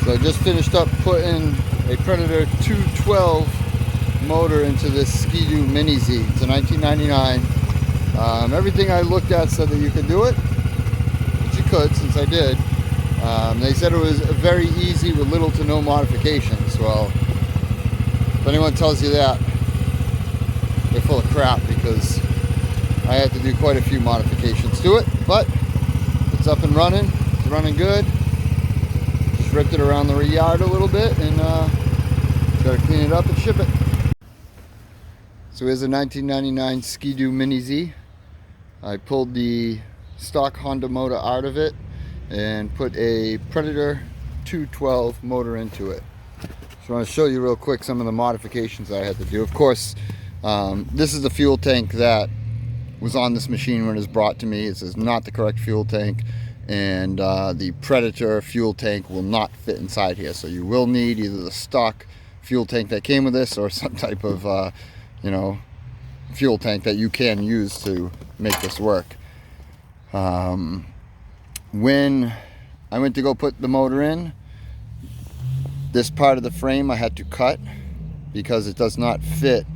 So I just finished up putting a Predator 212 motor into this Skidoo Mini Z. It's a 1999. Everything I looked at said that you could do it, which you could, since I did. They said it was very easy with little to no modifications. Well, if anyone tells you that, they're full of crap, because I had to do quite a few modifications to it, but it's up and running. It's running good. Just ripped it around the yard a little bit, and got to clean it up and ship it. So here's a 1999 Skidoo Mini Z. I pulled the stock Honda motor out of it and put a Predator 212 motor into it. So I want to show you real quick some of the modifications I had to do. Of course, this is the fuel tank that was on this machine when it was brought to me. This is not the correct fuel tank, and the Predator fuel tank will not fit inside here. So you will need either the stock fuel tank that came with this, or some type of fuel tank that you can use to make this work. When I went to go put the motor in, this part of the frame I had to cut because it does not fit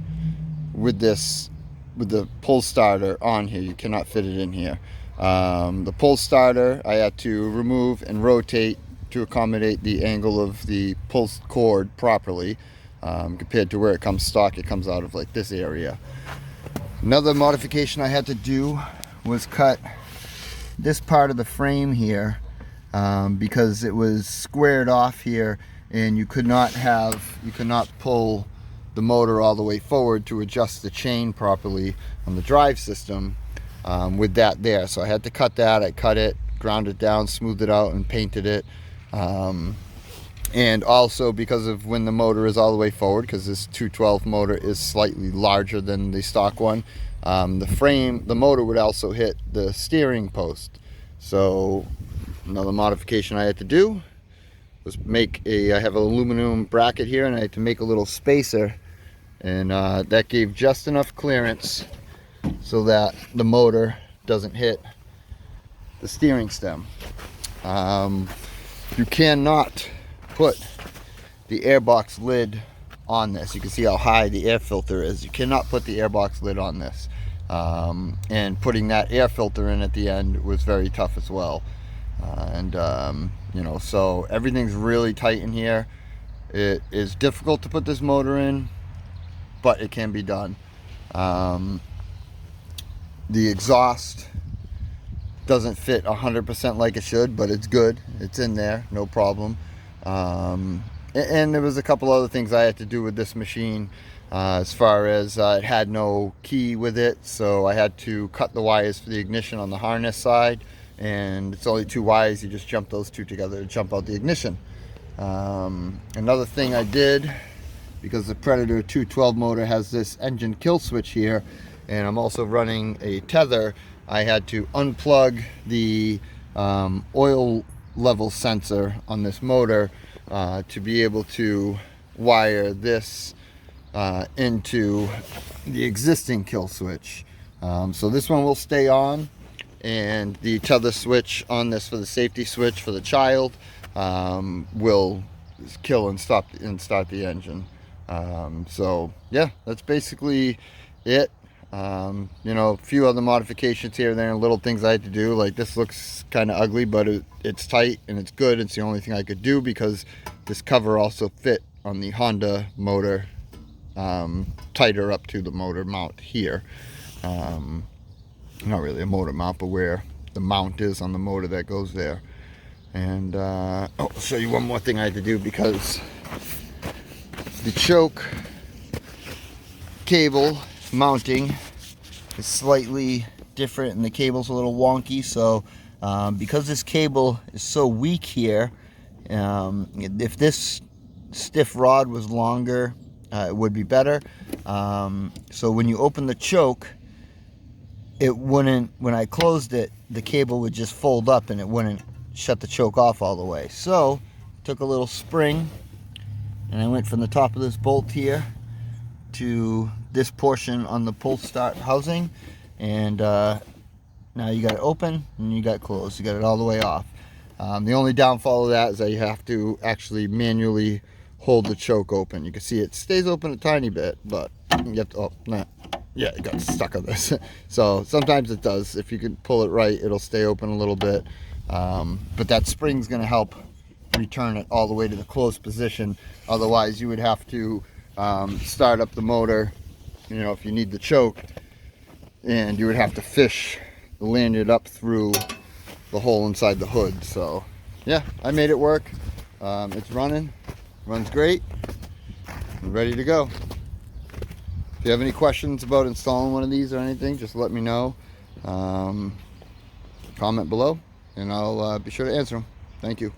with this, with the pull starter on here. You cannot fit it in here. The pull starter I had to remove and rotate to accommodate the angle of the pull cord properly, compared to where it comes stock. It comes out of like this area. Another modification I had to do was cut this part of the frame here, because it was squared off here, and you could not pull the motor all the way forward to adjust the chain properly on the drive system with that there. So I had to cut that. I cut it, ground it down, smoothed it out, and painted it. And also, because of when the motor is all the way forward, because this 212 motor is slightly larger than the stock one, the motor would also hit the steering post. So another modification I had to do was I have an aluminum bracket here, and I had to make a little spacer, and that gave just enough clearance so that the motor doesn't hit the steering stem. You cannot put the airbox lid on this. You can see how high the air filter is. You cannot put the airbox lid on this, and putting that air filter in at the end was very tough as well. So everything's really tight in here. It is difficult to put this motor in, but it can be done. The exhaust doesn't fit 100% like it should, but it's good. It's in there, no problem. And there was a couple other things I had to do with this machine, as far as it had no key with it, so I had to cut the wires for the ignition on the harness side, and it's only 2 wires. You just jump those 2 together to jump out the ignition. Another thing I did, because the Predator 212 motor has this engine kill switch here, and I'm also running a tether, I had to unplug the oil level sensor on this motor to be able to wire this into the existing kill switch. So this one will stay on, and the tether switch on this for the safety switch for the child will kill and start the engine. So yeah, that's basically it. A few other modifications here and there, and little things I had to do. Like, this looks kind of ugly, but it's tight and it's good. It's the only thing I could do, because this cover also fit on the Honda motor, tighter up to the motor mount here. Not really a motor mount, but where the mount is on the motor that goes there. And I'll show you one more thing I had to do, because the choke cable mounting is slightly different, and the cable's a little wonky. So because this cable is so weak here, if this stiff rod was longer, it would be better. So when you open the choke, it wouldn't, when I closed it, the cable would just fold up and it wouldn't shut the choke off all the way. So took a little spring, and I went from the top of this bolt here to this portion on the pull start housing, and now you got it open and you got it closed. You got it all the way off. The only downfall of that is that you have to actually manually hold the choke open. You can see it stays open a tiny bit, but you have to, oh, nah. Yeah, it got stuck on this. So sometimes it does. If you can pull it right, it'll stay open a little bit. But that spring's gonna help return it all the way to the closed position. Otherwise, you would have to start up the motor, you know, if you need the choke, and you would have to fish the lanyard up through the hole inside the hood. So yeah, I made it work. It's running, runs great, and ready to go. If you have any questions about installing one of these or anything, just let me know. Comment below and I'll be sure to answer them. Thank you.